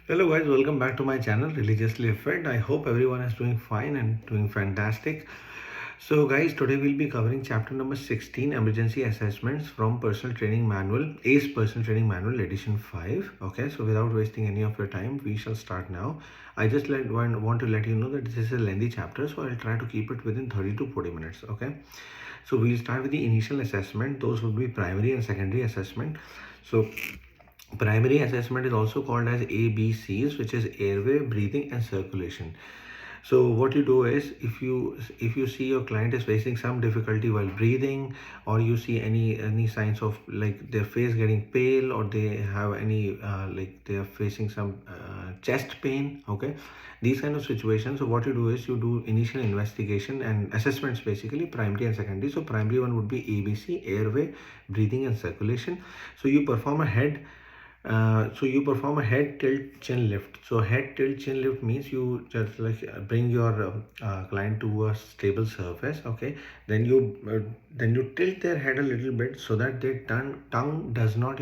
Hello guys, welcome back to my channel Religiously Fed. I hope everyone is doing fine and doing fantastic. So guys, today we'll be covering chapter number 16, Emergency Assessments from Personal Training Manual, ACE Personal Training Manual edition 5. Okay, so without wasting any of your time, we shall start now. I just want to let you know that this is a lengthy chapter, so I'll try to keep it within 30 to 40 minutes. Okay, so we'll start with the initial assessment. Those would be primary and secondary assessment. So primary assessment is also called as ABCs, which is airway, breathing, and circulation. So what you do is, if you see your client is facing some difficulty while breathing, or you see any signs of like their face getting pale, or they have any like they are facing some chest pain, okay, these kind of situations. So what you do is you do initial investigation and assessments, basically primary and secondary. So primary one would be ABC, airway, breathing, and circulation. So you perform a head tilt chin lift. So head tilt chin lift means you just like bring your client to a stable surface. Okay, then you tilt their head a little bit so that their tongue does not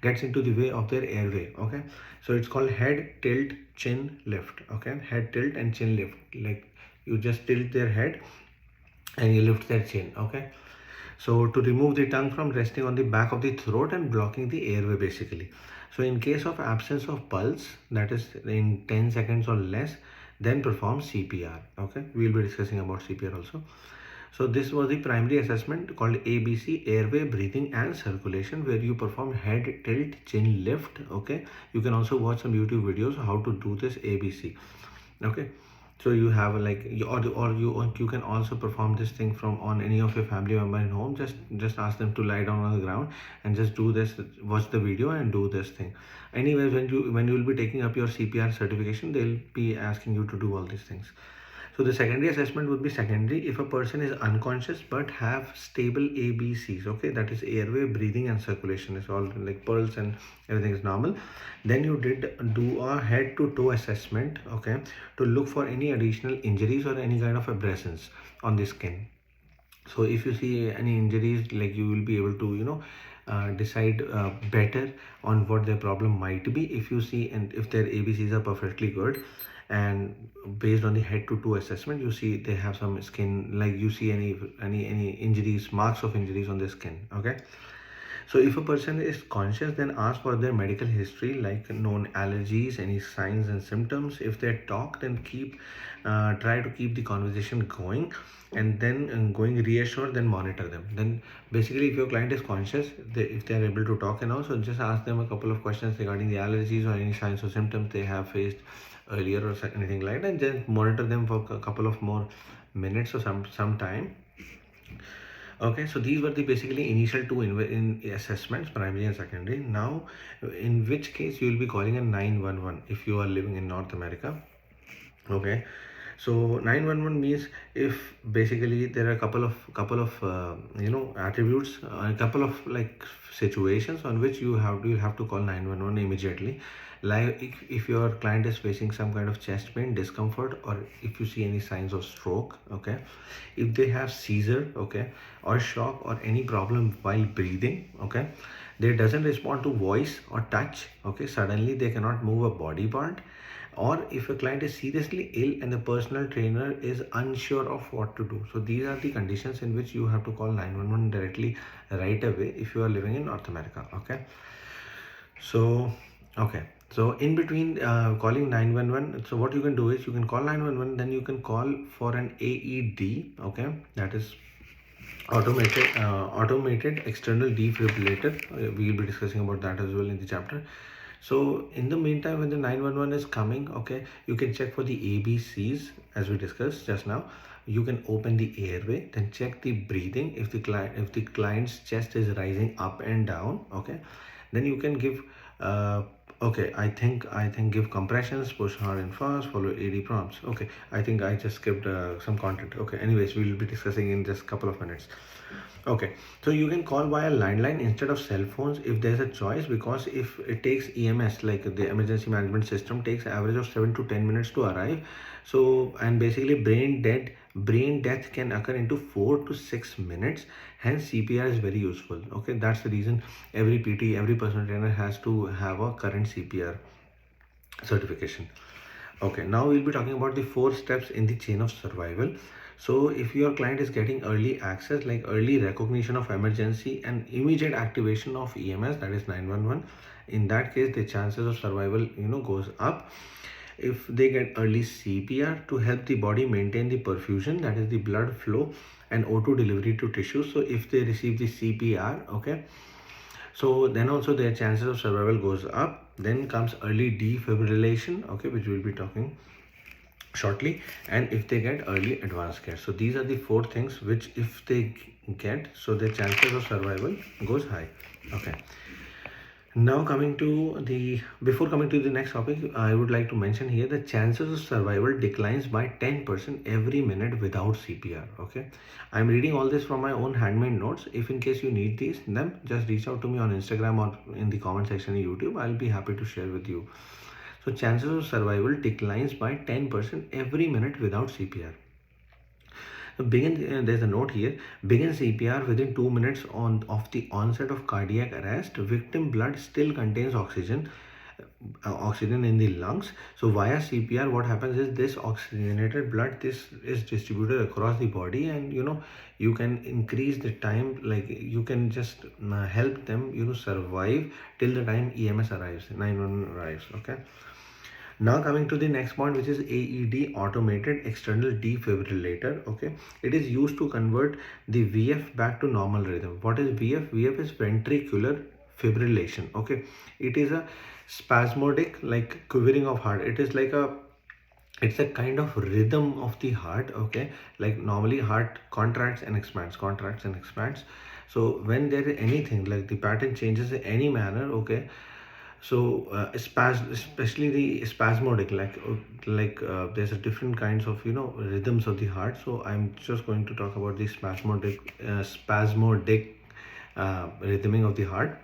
gets into the way of their airway. Okay, so it's called head tilt chin lift. Okay, head tilt and chin lift, like you just tilt their head and you lift their chin. Okay, so to remove the tongue from resting on the back of the throat and blocking the airway, basically. So in case of absence of pulse, that is in 10 seconds or less, then perform CPR. Okay, we'll be discussing about CPR also. So this was the primary assessment called ABC, airway, breathing, and circulation, where you perform head tilt chin lift. Okay, you can also watch some YouTube videos how to do this ABC. Okay, so you have like or you can also perform this thing from on any of your family member in home. Just ask them to lie down on the ground and just do this, watch the video and do this thing. Anyways, when you will be taking up your CPR certification, they'll be asking you to do all these things. So the secondary assessment would be secondary if a person is unconscious but have stable ABCs. Okay, that is airway, breathing, and circulation is all like pulse and everything is normal. Then you did do a head to toe assessment. Okay, to look for any additional injuries or any kind of abrasions on the skin. So if you see any injuries, like you will be able to decide better on what their problem might be. If you see and if their ABCs are perfectly good, and based on the head to toe assessment, you see they have some skin, like you see any injuries, marks of injuries on their skin. Okay, so if a person is conscious, then ask for their medical history, like known allergies, any signs and symptoms. If they talk, then try to keep the conversation going, and then going reassured, then monitor them. Then basically, if your client is conscious, if they are able to talk and also, just ask them a couple of questions regarding the allergies or any signs or symptoms they have faced earlier or anything like that, and then monitor them for a couple of more minutes or some time. Okay, so these were the basically initial two in assessments, primary and secondary. Now, in which case you will be calling a 911 if you are living in North America. Okay, so 911 means if basically there are a couple of attributes, a couple of like situations on which you'll have to call 911 immediately. Like if your client is facing some kind of chest pain, discomfort, or if you see any signs of stroke. Okay, if they have seizure, okay, or shock or any problem while breathing. Okay, they doesn't respond to voice or touch. Okay, suddenly they cannot move a body part, or if a client is seriously ill and the personal trainer is unsure of what to do. So these are the conditions in which you have to call 911 directly right away if you are living in North America. Okay, so okay, so in between calling 911, so what you can do is you can call 911, then you can call for an AED. Okay, that is automated external defibrillator. We will be discussing about that as well in the chapter. So in the meantime, when the 911 is coming, okay, you can check for the ABCs as we discussed just now. You can open the airway, then check the breathing. If the client's chest is rising up and down, okay, then you can give okay, I think give compressions, push hard and fast, follow AD prompts. Okay, I think I just skipped some content. Okay, anyways, we will be discussing in just a couple of minutes. Okay, so you can call via landline instead of cell phones if there's a choice, because if it takes EMS, like the emergency management system, takes average of 7 to 10 minutes to arrive. So, and basically brain death can occur into 4 to 6 minutes. Hence CPR is very useful. Okay, that's the reason every PT, every personal trainer has to have a current CPR. certification. Okay, now we'll be talking about the 4 steps in the chain of survival. So if your client is getting early access, like early recognition of emergency and immediate activation of EMS, that is 911, in that case the chances of survival goes up. If they get early CPR to help the body maintain the perfusion, that is the blood flow and O2 delivery to tissues. So if they receive the CPR, okay, so then also their chances of survival goes up. Then comes early defibrillation, okay, which we'll be talking shortly, and if they get early advanced care. So these are the 4 things which if they get, so their chances of survival goes high. Okay, now coming to the, before coming to the next topic, I would like to mention here the chances of survival declines by 10% every minute without CPR. Okay, I'm reading all this from my own handmade notes. If in case you need these, then just reach out to me on Instagram or in the comment section of YouTube. I'll be happy to share with you. So chances of survival declines by 10% every minute without CPR. There's a note here. Begin CPR within 2 minutes of the onset of cardiac arrest. Victim blood still contains oxygen in the lungs. So via CPR, what happens is this oxygenated blood, this is distributed across the body, and you can increase the time, like you can just help them survive till the time EMS arrives, 911 arrives. Okay, now coming to the next point, which is AED, automated external defibrillator. Okay, it is used to convert the VF back to normal rhythm. What is VF? VF is ventricular fibrillation. Okay, it is a spasmodic, like quivering of heart. It's a kind of rhythm of the heart. Okay, like normally heart contracts and expands, contracts and expands. So when there is anything like the pattern changes in any manner, okay, so especially the spasmodic, there's a different kinds of rhythms of the heart. So I'm just going to talk about the spasmodic rhythming of the heart.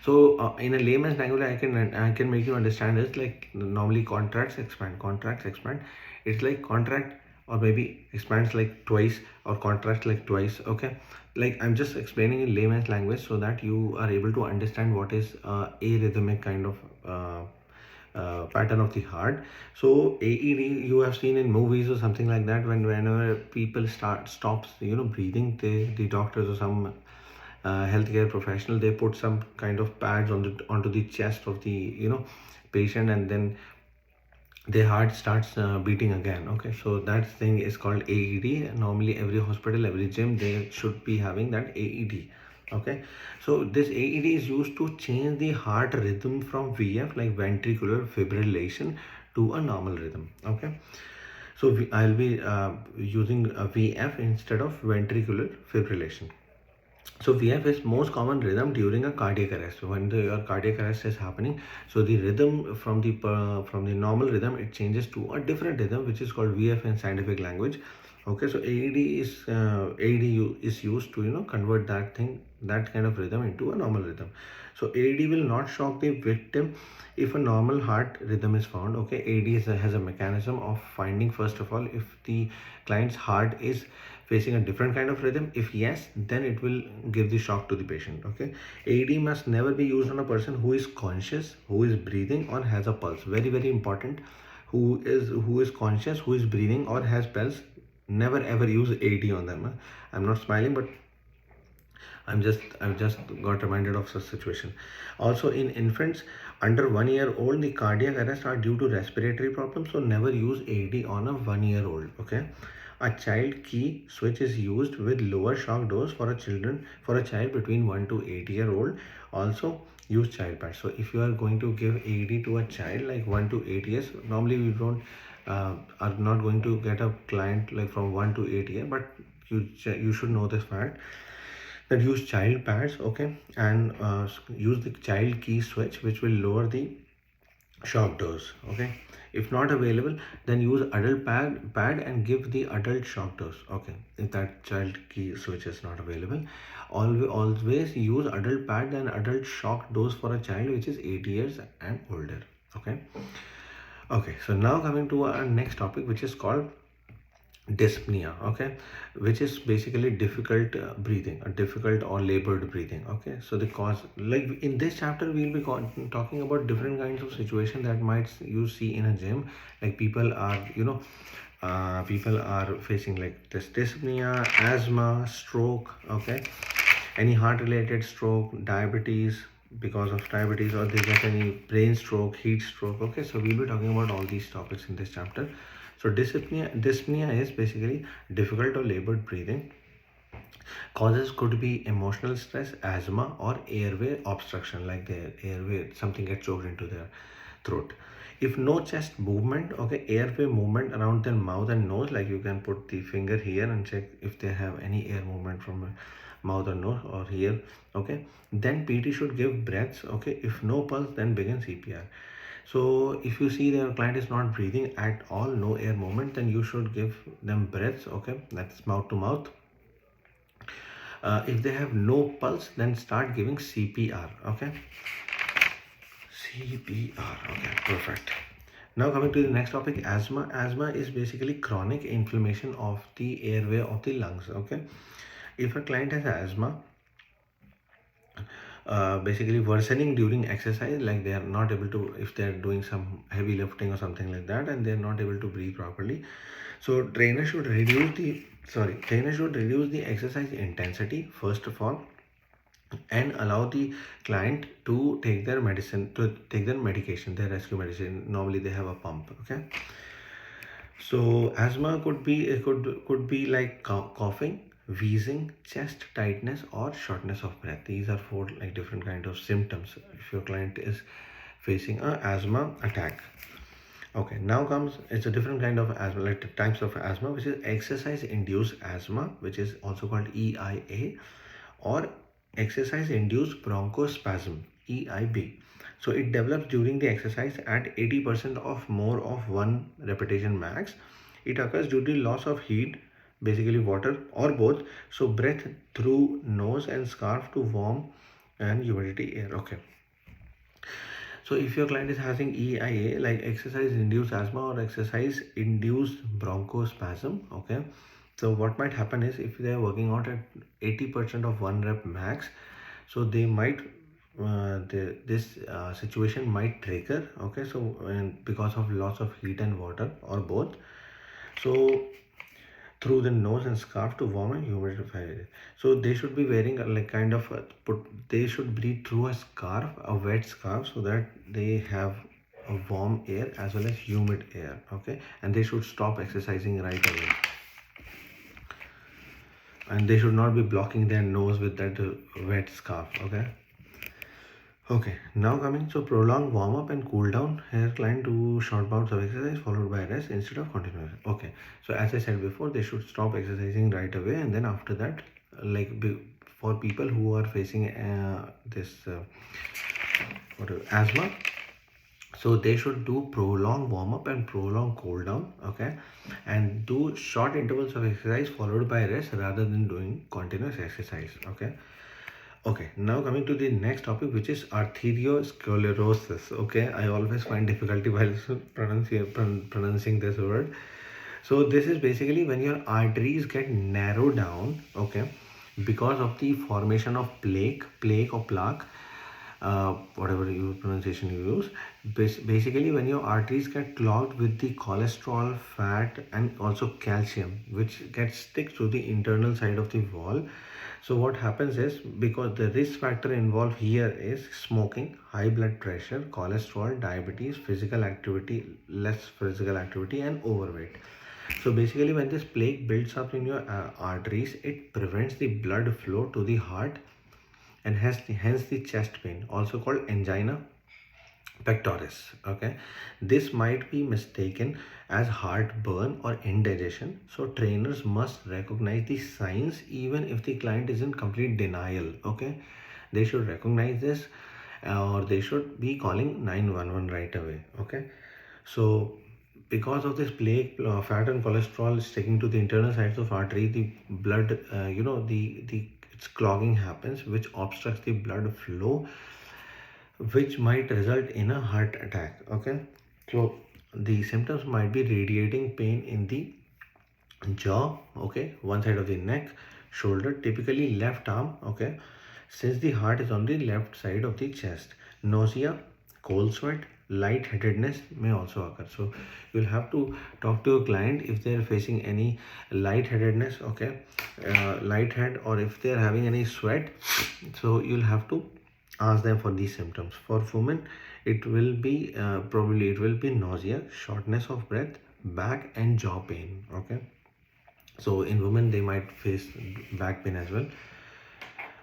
So in a layman's language, I can make you understand is like normally contracts expand, contracts expand. It's like contract or maybe expands like twice or contracts like twice. Okay, like I'm just explaining in layman's language so that you are able to understand what is arrhythmic kind of pattern of the heart. So AED you have seen in movies or something like that, whenever people stops breathing, the doctors or some healthcare professional, they put some kind of pads onto the chest of the patient, and then their heart starts beating again. Okay, so that thing is called AED. Normally every hospital, every gym, they should be having that AED. Okay, so this AED is used to change the heart rhythm from VF, like ventricular fibrillation, to a normal rhythm. Okay, so I'll be using a VF instead of ventricular fibrillation. So VF is most common rhythm during a cardiac arrest. When your cardiac arrest is happening, so the rhythm from the normal rhythm, it changes to a different rhythm, which is called VF in scientific language. Okay, so AED is used to convert that kind of rhythm into a normal rhythm. So AED will not shock the victim if a normal heart rhythm is found. Okay, AED has a mechanism of finding, first of all, if the client's heart is facing a different kind of rhythm. If yes, then it will give the shock to the patient. Okay, AED must never be used on a person who is conscious, who is breathing, or has a pulse. Very, very important. Who is conscious, who is breathing, or has pulse. Never ever use AED on them. I'm not smiling, but I've just got reminded of such situation. Also, in infants under 1 year old, the cardiac arrest are due to respiratory problems. So never use AED on a 1 year old. Okay. A child key switch is used with lower shock dose for a child between 1 to 8 year old. Also use child pads. So if you are going to give AED to a child like 1 to 8 years, normally we don't are not going to get a client like from 1 to 8 year, but you should know this fact that use child pads. Okay, and use the child key switch, which will lower the shock dose. Okay, if not available, then use adult pad and give the adult shock dose. Okay, if that child key switch is not available, always use adult pad and adult shock dose for a child which is 8 years and older. Okay, so now coming to our next topic, which is called dyspnea, okay, which is basically difficult breathing, difficult or labored breathing. Okay, so the cause, like in this chapter we'll be talking about different kinds of situation that might you see in a gym, like people are, people are facing like this dyspnea, asthma, stroke, okay, any heart related stroke, diabetes, because of diabetes, or they get any brain stroke, heat stroke. Okay, so we'll be talking about all these topics in this chapter. So dyspnea is basically difficult or labored breathing. Causes could be emotional stress, asthma, or airway obstruction, like their airway, something gets choked into their throat. If no chest movement, okay, airway movement around their mouth and nose, like you can put the finger here and check if they have any air movement from mouth or nose or here, okay, then PT should give breaths. Okay, if no pulse, then begin CPR. So if you see their client is not breathing at all, no air movement, then you should give them breaths. Okay, that's mouth to mouth. If they have no pulse, then start giving CPR. Okay, CPR. Okay, perfect. Now coming to the next topic, asthma. Asthma is basically chronic inflammation of the airway of the lungs. Okay, if a client has asthma, basically worsening during exercise, like they are not able to, if they are doing some heavy lifting or something like that, and they are not able to breathe properly, so trainer should reduce the exercise intensity first of all, and allow the client to take their medication, their rescue medicine. Normally they have a pump. Okay, so asthma could be like coughing, wheezing, chest tightness, or shortness of breath. These are four like different kind of symptoms if your client is facing a asthma attack. Okay, now comes, it's a different kind of asthma, like the types of asthma, which is exercise induced asthma, which is also called EIA, or exercise induced bronchospasm, EIB. So it develops during the exercise at 80% of more of one repetition max. It occurs due to loss of heat, basically water or both. So breath through nose and scarf to warm and humidity air. Okay. So if your client is having EIA, like exercise induced asthma or exercise induced bronchospasm, okay. So what might happen is if they are working out at 80% of one rep max, so they might this situation might trigger. Okay, so and because of loss of heat and water or both, so through the nose and scarf to warm and humidify it. So they should be wearing like kind of they should breathe through a scarf, a wet scarf, so that they have a warm air as well as humid air. Okay, and they should stop exercising right away, and they should not be blocking their nose with that wet scarf. Okay. Okay, now coming, so prolonged warm up and cool down. Here, client do short bouts of exercise followed by rest instead of continuous. Okay, so as I said before, they should stop exercising right away, and then after that, like for people who are facing this asthma, so they should do prolonged warm up and prolonged cool down. Okay, and do short intervals of exercise followed by rest rather than doing continuous exercise. Okay. Okay, now coming to the next topic, which is arteriosclerosis. Okay, I always find difficulty while pronouncing this word. So this is basically when your arteries get narrowed down, okay, because of the formation of plaque or plaque, whatever pronunciation you use. Basically, when your arteries get clogged with the cholesterol, fat, and also calcium, which gets stick to the internal side of the wall. So what happens is, because the risk factor involved here is smoking, high blood pressure, cholesterol, diabetes, physical activity, less physical activity, and overweight. So basically, when this plaque builds up in your arteries, it prevents the blood flow to the heart, and hence the chest pain, also called angina pectoris. Okay, this might be mistaken as heartburn or indigestion. So trainers must recognize the signs even if the client is in complete denial. Okay, they should recognize this, or they should be calling 911 right away. Okay, so because of this plaque, fat and cholesterol sticking to the internal sides of artery, the blood, the its clogging happens, which obstructs the blood flow, which might result in a heart attack. Okay, so the symptoms might be radiating pain in the jaw, okay, one side of the neck, shoulder, typically left arm, okay, since the heart is on the left side of the chest. Nausea, cold sweat, lightheadedness may also occur. So you'll have to talk to your client if they're facing any lightheadedness, okay, lighthead, or if they're having any sweat. So you'll have to ask them for these symptoms. For women, it will be probably it will be nausea, shortness of breath, back and jaw pain, okay. So in women they might face back pain as well.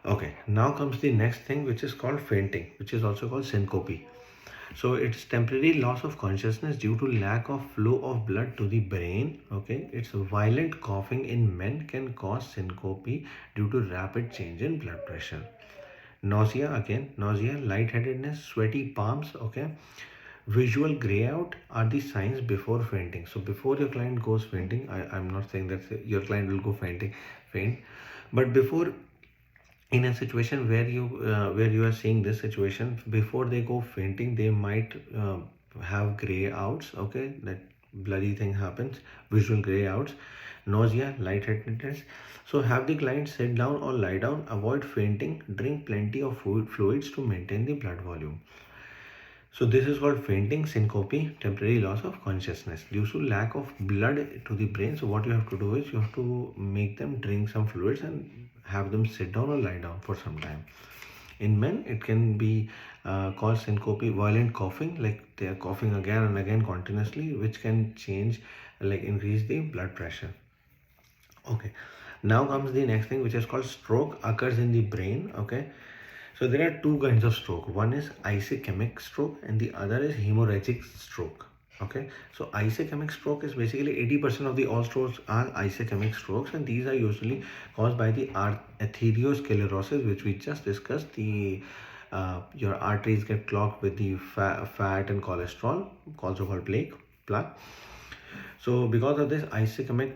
Okay, now comes the next thing, which is called fainting, which is also called syncope. So it's temporary loss of consciousness due to lack of flow of blood to the brain. Okay, it's violent coughing in men can cause syncope due to rapid change in blood pressure. Nausea, again, nausea, lightheadedness, sweaty palms. Okay, visual gray out are the signs before fainting. So before your client goes fainting, I'm not saying that your client will go faint, but before, in a situation where you are seeing this situation, before they go fainting, they might have gray outs, okay, that bloody thing happens, visual gray outs, nausea, lightheadedness. So have the client sit down or lie down, avoid fainting, drink plenty of fluids to maintain the blood volume. So this is called fainting, syncope, temporary loss of consciousness due to lack of blood to the brain. So what you have to do is you have to make them drink some fluids and have them sit down or lie down for some time. In men, it can be cause syncope, violent coughing, like they are coughing again and again continuously, which can change, like increase the blood pressure. Okay, now comes the next thing, which is called stroke, occurs in the brain. Okay, so there are two kinds of stroke. One is ischemic stroke and the other is hemorrhagic stroke. Okay, so ischemic stroke is basically 80% of the all strokes are ischemic strokes, and these are usually caused by the arteriosclerosis, which we just discussed. The your arteries get clogged with the fat and cholesterol, also called plaque. So because of this, ischemic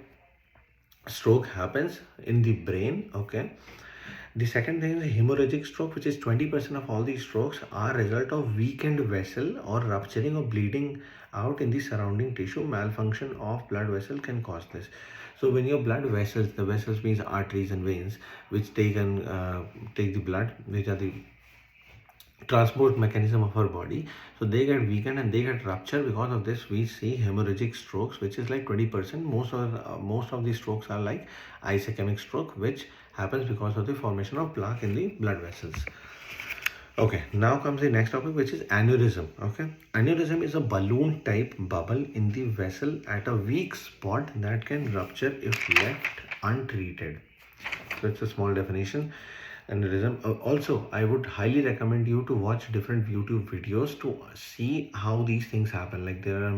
stroke happens in the brain. Okay, the second thing is hemorrhagic stroke, which is 20% of all these strokes are result of weakened vessel or rupturing or bleeding out in the surrounding tissue. Malfunction of blood vessel can cause this. So when your blood vessels, the vessels means arteries and veins, which take the blood, which are the transport mechanism of our body, so they get weakened and they get ruptured. Because of this, we see hemorrhagic strokes, which is like 20%. Most of these strokes are like ischemic stroke, which happens because of the formation of plaque in the blood vessels. Okay, now comes the next topic, which is aneurysm. Okay, aneurysm is a balloon type bubble in the vessel at a weak spot that can rupture if left untreated. So it's a small definition. Aneurysm. Also, I would highly recommend you to watch different YouTube videos to see how these things happen. Like there are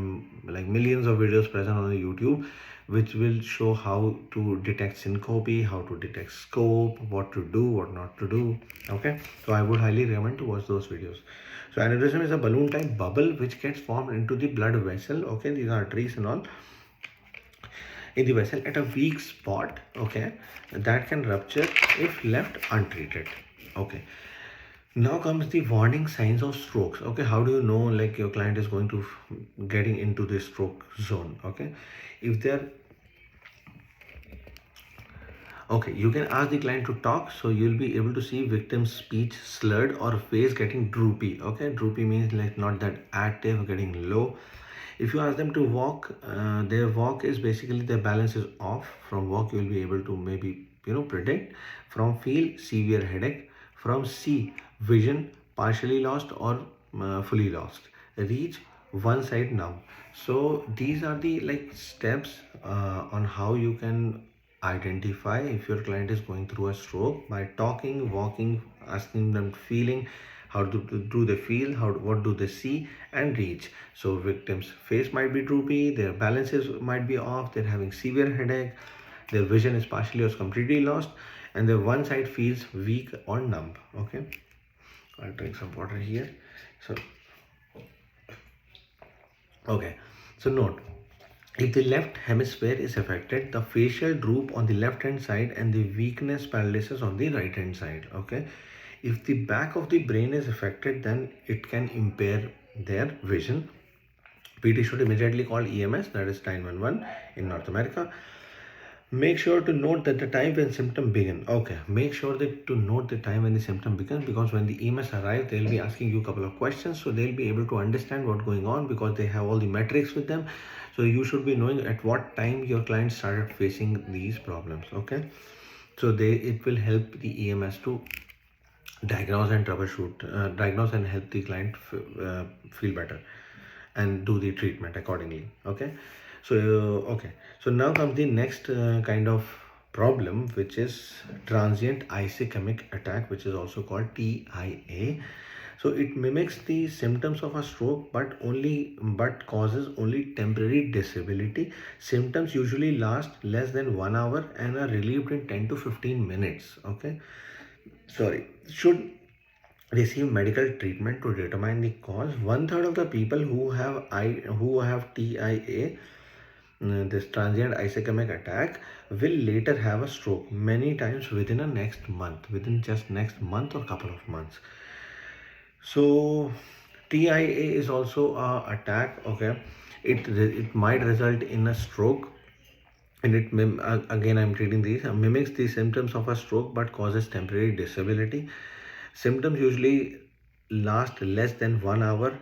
like millions of videos present on the YouTube, which will show how to detect syncope, how to detect scope, what to do, what not to do. Okay, so I would highly recommend to watch those videos. So aneurysm is a balloon type bubble which gets formed into the blood vessel. Okay, these are arteries and all in the vessel at a weak spot, okay, that can rupture if left untreated. Okay, now comes the warning signs of strokes. Okay, how do you know like your client is going to getting into the stroke zone? Okay, if they're okay, you can ask the client to talk, so you'll be able to see victim's speech slurred or face getting droopy. Okay, droopy means like not that active, getting low. If you ask them to walk, their walk is basically their balance is off. From walk, you will be able to maybe predict. From feel, severe headache. From see, vision partially lost or fully lost. Reach, one side numb. So these are the like steps on how you can identify if your client is going through a stroke by talking, walking, asking them feeling, how do they feel, what do they see, and reach. So victims face might be droopy, their balances might be off, they're having severe headache, their vision is partially or completely lost, and their one side feels weak or numb. Okay, I'll drink some water here. So okay, so note, if the left hemisphere is affected, the facial droop on the left hand side and the weakness paralysis on the right hand side. Okay, if the back of the brain is affected, then it can impair their vision. PT should immediately call EMS, that is 911 in North America. Make sure to note that the time when symptom begin. Okay, make sure that to note the time when the symptom begins, because when the EMS arrive, they'll be asking you a couple of questions, so they'll be able to understand what's going on because they have all the metrics with them. So you should be knowing at what time your client started facing these problems. Okay, so it will help the EMS to diagnose and troubleshoot, diagnose and help the client feel better and do the treatment accordingly. Okay, so okay, so now comes the next kind of problem, which is transient ischemic attack, which is also called TIA. So it mimics the symptoms of a stroke, but causes only temporary disability. Symptoms usually last less than 1 hour and are relieved in 10 to 15 minutes. Okay, sorry, should receive medical treatment to determine the cause. One third of the people who have TIA, this transient ischemic attack, will later have a stroke many times within within just next month or couple of months. So TIA is also a attack. Okay, it might result in a stroke, and again I'm treating these, mimics the symptoms of a stroke but causes temporary disability. Symptoms usually last less than 1 hour,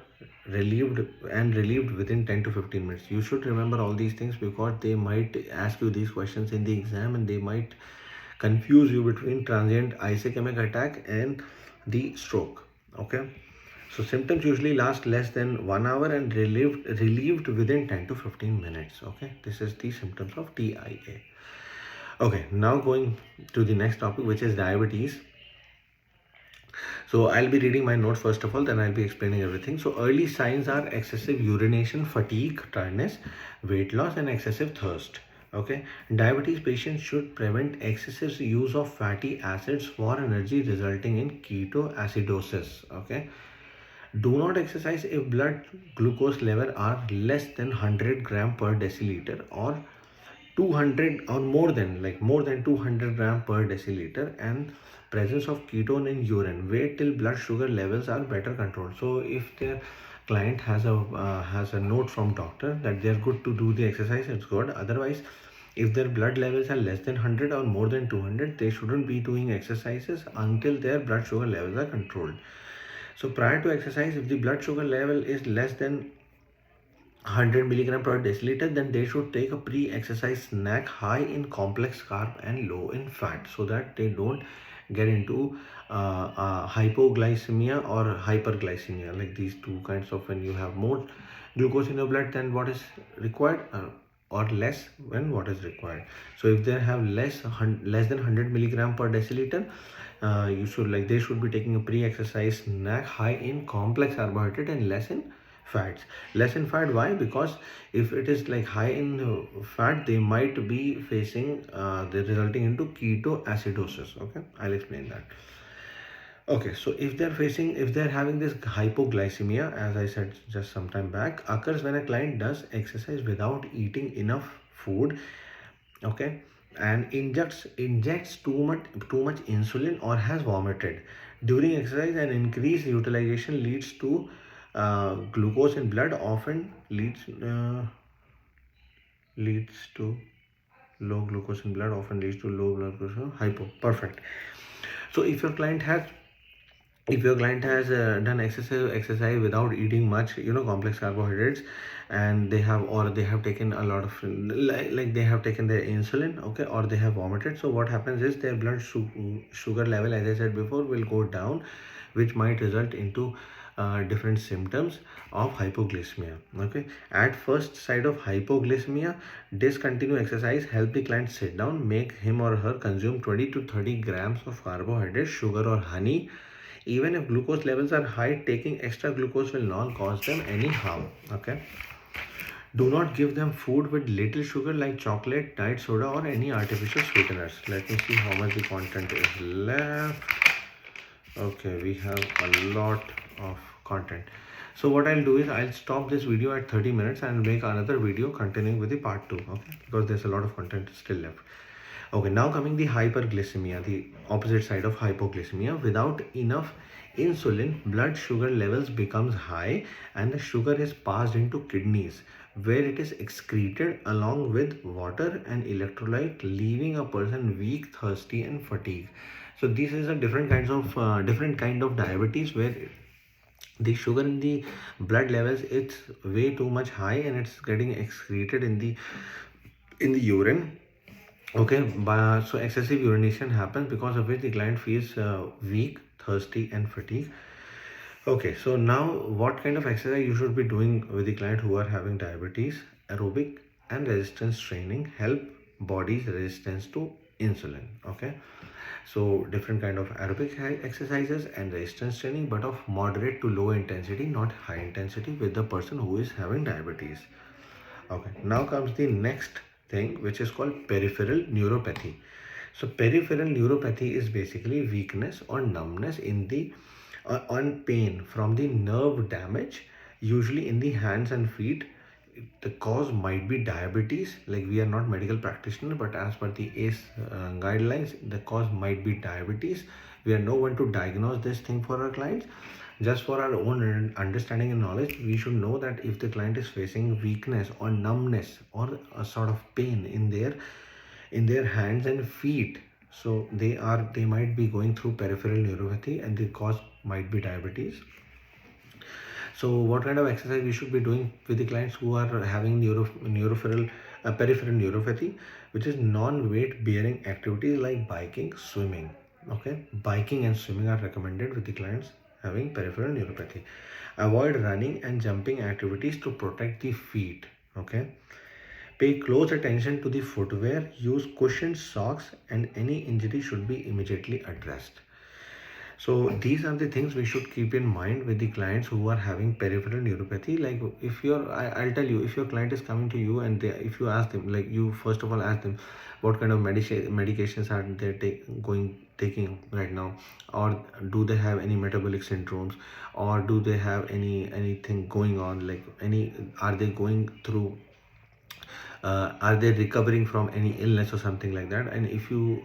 relieved within 10 to 15 minutes. You should remember all these things because they might ask you these questions in the exam, and they might confuse you between transient ischemic attack and the stroke. Okay, so symptoms usually last less than 1 hour and relieved within 10 to 15 minutes. Okay, this is the symptoms of TIA. Okay, now going to the next topic, which is diabetes. So I'll be reading my notes first of all, then I'll be explaining everything. So early signs are excessive urination, fatigue, tiredness, weight loss, and excessive thirst. Okay, diabetes patients should prevent excessive use of fatty acids for energy, resulting in ketoacidosis. Okay, do not exercise if blood glucose level are less than 100 gram per deciliter, or 200 or more than 200 gram per deciliter, and presence of ketone in urine. Wait till blood sugar levels are better controlled. So if their client has a note from doctor that they're good to do the exercise, it's good. Otherwise, if their blood levels are less than 100 or more than 200, they shouldn't be doing exercises until their blood sugar levels are controlled. So prior to exercise, if the blood sugar level is less than 100 milligram per deciliter, then they should take a pre-exercise snack high in complex carb and low in fat, so that they don't get into hypoglycemia or hyperglycemia, like these two kinds of, when you have more glucose in your blood than what is required, or less when what is required. So if they have less than 100 milligram per deciliter, they should be taking a pre-exercise snack high in complex carbohydrate and less in fats. Less in fat, why? Because if it is like high in fat, they might be facing the resulting into ketoacidosis. Okay, I'll explain that. Okay, so if they're having this hypoglycemia, as I said just some time back, occurs when a client does exercise without eating enough food. Okay, and injects too much insulin or has vomited during exercise. And increased utilization leads to glucose in blood, often leads to low glucose in blood, often leads to low blood pressure, hypo. Perfect. So if your client has done exercise without eating much, complex carbohydrates, and they have taken a lot of, they have taken their insulin, okay, or they have vomited, so what happens is their blood sugar level, as I said before, will go down, which might result into different symptoms of hypoglycemia. Okay, at first sight of hypoglycemia, discontinue exercise, help the client sit down, make him or her consume 20 to 30 grams of carbohydrate, sugar, or honey. Even if glucose levels are high, taking extra glucose will not cause them any harm. Okay, do not give them food with little sugar like chocolate, diet soda, or any artificial sweeteners. Let me see how much the content is left. Okay, we have a lot of content. So what I'll do is I'll stop this video at 30 minutes and make another video continuing with the part 2. Okay, because there's a lot of content still left. Okay, now coming the hyperglycemia, the opposite side of hypoglycemia. Without enough insulin, blood sugar levels becomes high and the sugar is passed into kidneys where it is excreted along with water and electrolyte, leaving a person weak, thirsty and fatigued. So this is a different kind of diabetes where the sugar in the blood levels, it's way too much high and it's getting excreted in the urine. Okay, so excessive urination happens, because of which the client feels weak, thirsty and fatigued. Okay, so now what kind of exercise you should be doing with the client who are having diabetes? Aerobic and resistance training help body's resistance to insulin. Okay, so different kind of aerobic exercises and resistance training, but of moderate to low intensity, not high intensity, with the person who is having diabetes. Okay, now comes the next thing, which is called peripheral neuropathy. So peripheral neuropathy is basically weakness or numbness in the on pain from the nerve damage, usually in the hands and feet. The cause might be diabetes. Like, we are not medical practitioner, but as per the ACE guidelines, the cause might be diabetes. We are no one to diagnose this thing for our clients. Just for our own understanding and knowledge, we should know that if the client is facing weakness or numbness or a sort of pain in their hands and feet, so they might be going through peripheral neuropathy and the cause might be diabetes. So what kind of exercise we should be doing with the clients who are having peripheral neuropathy, which is non-weight bearing activities like biking, swimming. Okay, biking and swimming are recommended with the clients having peripheral neuropathy. Avoid running and jumping activities to protect the feet. Okay, pay close attention to the footwear, use cushioned socks, and any injury should be immediately addressed. So these are the things we should keep in mind with the clients who are having peripheral neuropathy. Like, if I'll tell you, if your client is coming to you and if you ask them, like, you first of all ask them what kind of medications are they taking right now, or do they have any metabolic syndromes, or do they have anything going on, like are they going through are they recovering from any illness or something like that. And if you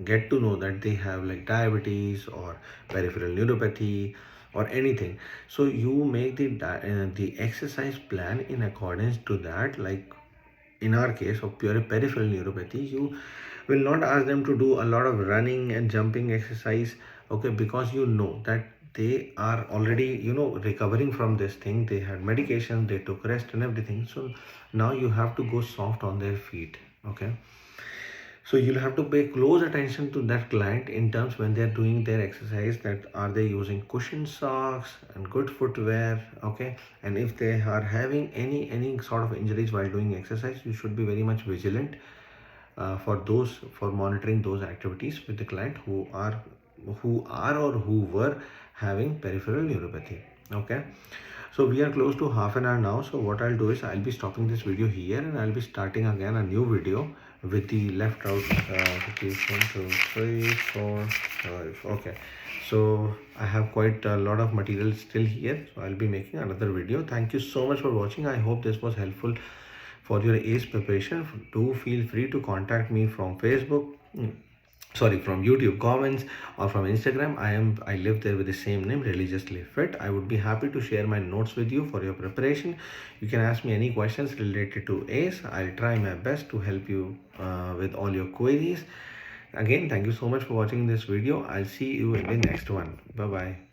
get to know that they have like diabetes or peripheral neuropathy or anything, so you make the exercise plan in accordance to that. Like, in our case of pure peripheral neuropathy, you will not ask them to do a lot of running and jumping exercise. Okay, because you know that they are already recovering from this thing. They had medication, they took rest and everything. So now you have to go soft on their feet. Okay, so you'll have to pay close attention to that client in terms when they're doing their exercise, that are they using cushioned socks and good footwear. Okay, and if they are having any sort of injuries while doing exercise, you should be very much vigilant for monitoring those activities with the client who were having peripheral neuropathy. Okay, so we are close to half an hour now. So what I'll do is I'll be stopping this video here and I'll be starting again a new video with the left out 1, 2, 3, 4, 5. Okay, so I have quite a lot of material still here, so I'll be making another video. Thank you so much for watching. I hope this was helpful for your ACE preparation. Do feel free to contact me from Facebook, from YouTube comments, or from Instagram. I live there with the same name, Religiously Fit. I would be happy to share my notes with you for your preparation. You can ask me any questions related to ACE. I'll try my best to help you with all your queries. Again, thank you so much for watching this video. I'll see you in the next one. Bye bye.